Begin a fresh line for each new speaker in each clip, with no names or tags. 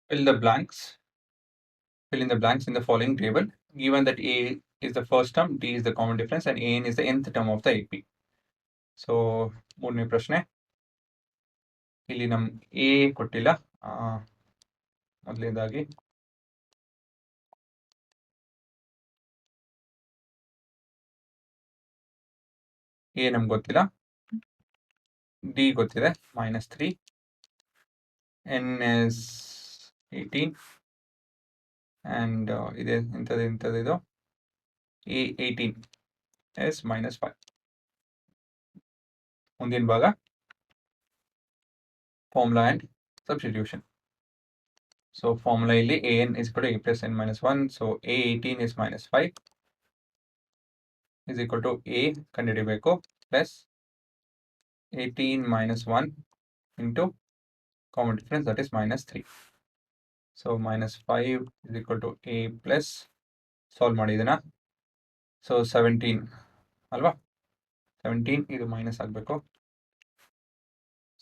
Fill in the blanks in the following table, given that A is the first term, D is the common difference, and AN is the nth term of the AP. So, ಮೂರನೇ ಪ್ರಶ್ನೆ. ಇಲ್ಲಿ ನಮ್ A ಕೊಟ್ಟಿಲ್ಲ. ಮೊದಲನೇದಾಗಿ A ನಮ್ಗೆ ಗೊತ್ತಿಲ್ಲ. D ಗೊತ್ತಿದೆ, -3. N is 18. And ಇದೆ ಇಂಥದ್ದು A 18 is -5. ಮುಂದಿನ ಭಾಗ formula and substitution. So formula ಇಲ್ಲಿ AN is equal to A plus N minus 1. So A 18 is -5 is equal to A ಕಂಡುಹಿಡಿಯಬೇಕು plus 18 minus 1 into common difference, that is -3. So -5 is equal to A plus solve ಮಾಡಿದನ. So 17 ಅಲ್ವಾ, 17 ಇದು minus ಆಗಬೇಕು.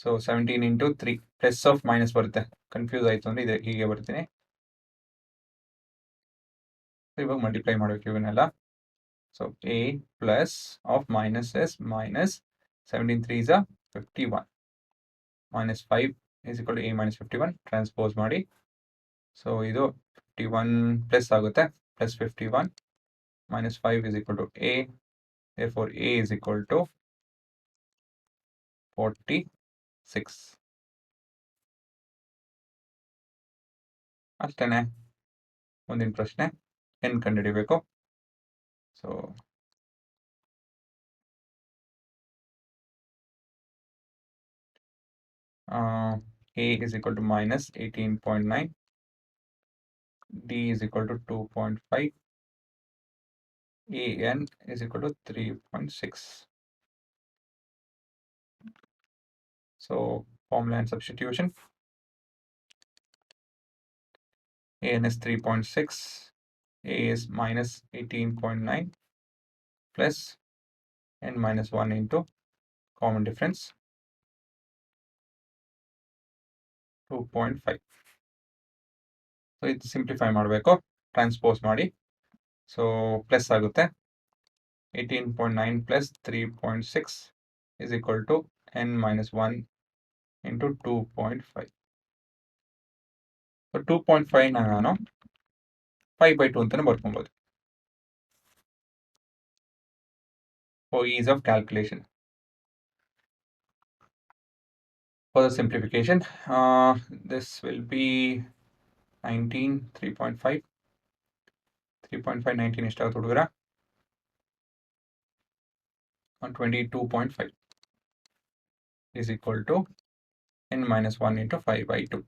So 17 into 3 plus of minus ಬರುತ್ತೆ, confuse ಆಯಿತು ಅಂದರೆ ಇದೆ ಹೀಗೆ ಬರ್ತೀನಿ. ಇವಾಗ ಮಲ್ಟಿಪ್ಲೈ ಮಾಡಬೇಕು ಇವನ್ನೆಲ್ಲ. So A plus of minus S minus 17 3 is 51 -5 is equal to A minus 51. Transpose ಮಾಡಿ. ಸೊ ಇದು 51 ಪ್ಲಸ್ ಆಗುತ್ತೆ, plus 51 -5 is equal to A. Therefore A is equal to 46. ಅಷ್ಟೇನೆ. ಮುಂದಿನ ಪ್ರಶ್ನೆ n ಕಂಡುಹಿಡಿಯಬೇಕು. So A is equal to minus 18.9, D is equal to 2.5, AN is equal to 3.6. So formula and substitution. AN is 3.6, A is minus 18.9 plus n minus 1 into common difference 2.5. So ಇದು simplify ಮಾಡಬೇಕು, transpose ಮಾಡಿ. So plus ಆಗುತ್ತೆ, 18.9 plus 3.6 is equal to n minus 1 into 2.5. So 2.5 ನಾನು 5/2 ಅಂತಾನೆ ಬರ್ಕೊಬೋದು for ease of calculation. For the simplification, this will be 19, 3.5. 3.5 19 ಎಷ್ಟಾಗುತ್ತೆ ಹುಡುಗರ? 22.5 is equal to n minus 1 into 5/2.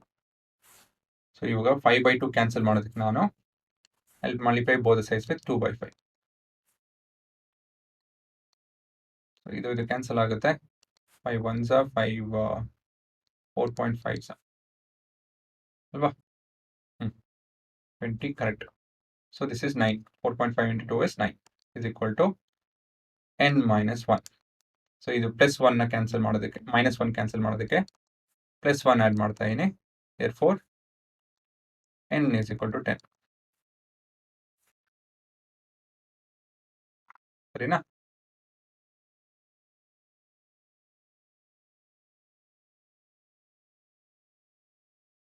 So ಇವಾಗ 5/2 cancel ಮಾಡೋದಕ್ಕೆ ನಾನು I'll multiply both the sides with 2/5. So ಇದು cancel ಆಗುತ್ತೆ. 5 1s are 5 4.5s ಅಲ್ವಾ? 20 correct. So this is 9. 4.5 into 2 is 9 is equal to n minus 1. So ಇದು plus 1 cancel ಮಾಡೋದಕ್ಕೆ, minus 1 cancel ಮಾಡೋದಕ್ಕೆ plus 1 add ಮಾಡ್ತಾ ಇದ್ದೀನಿ. therefore n is equal to 10. ಸರಿನಾ?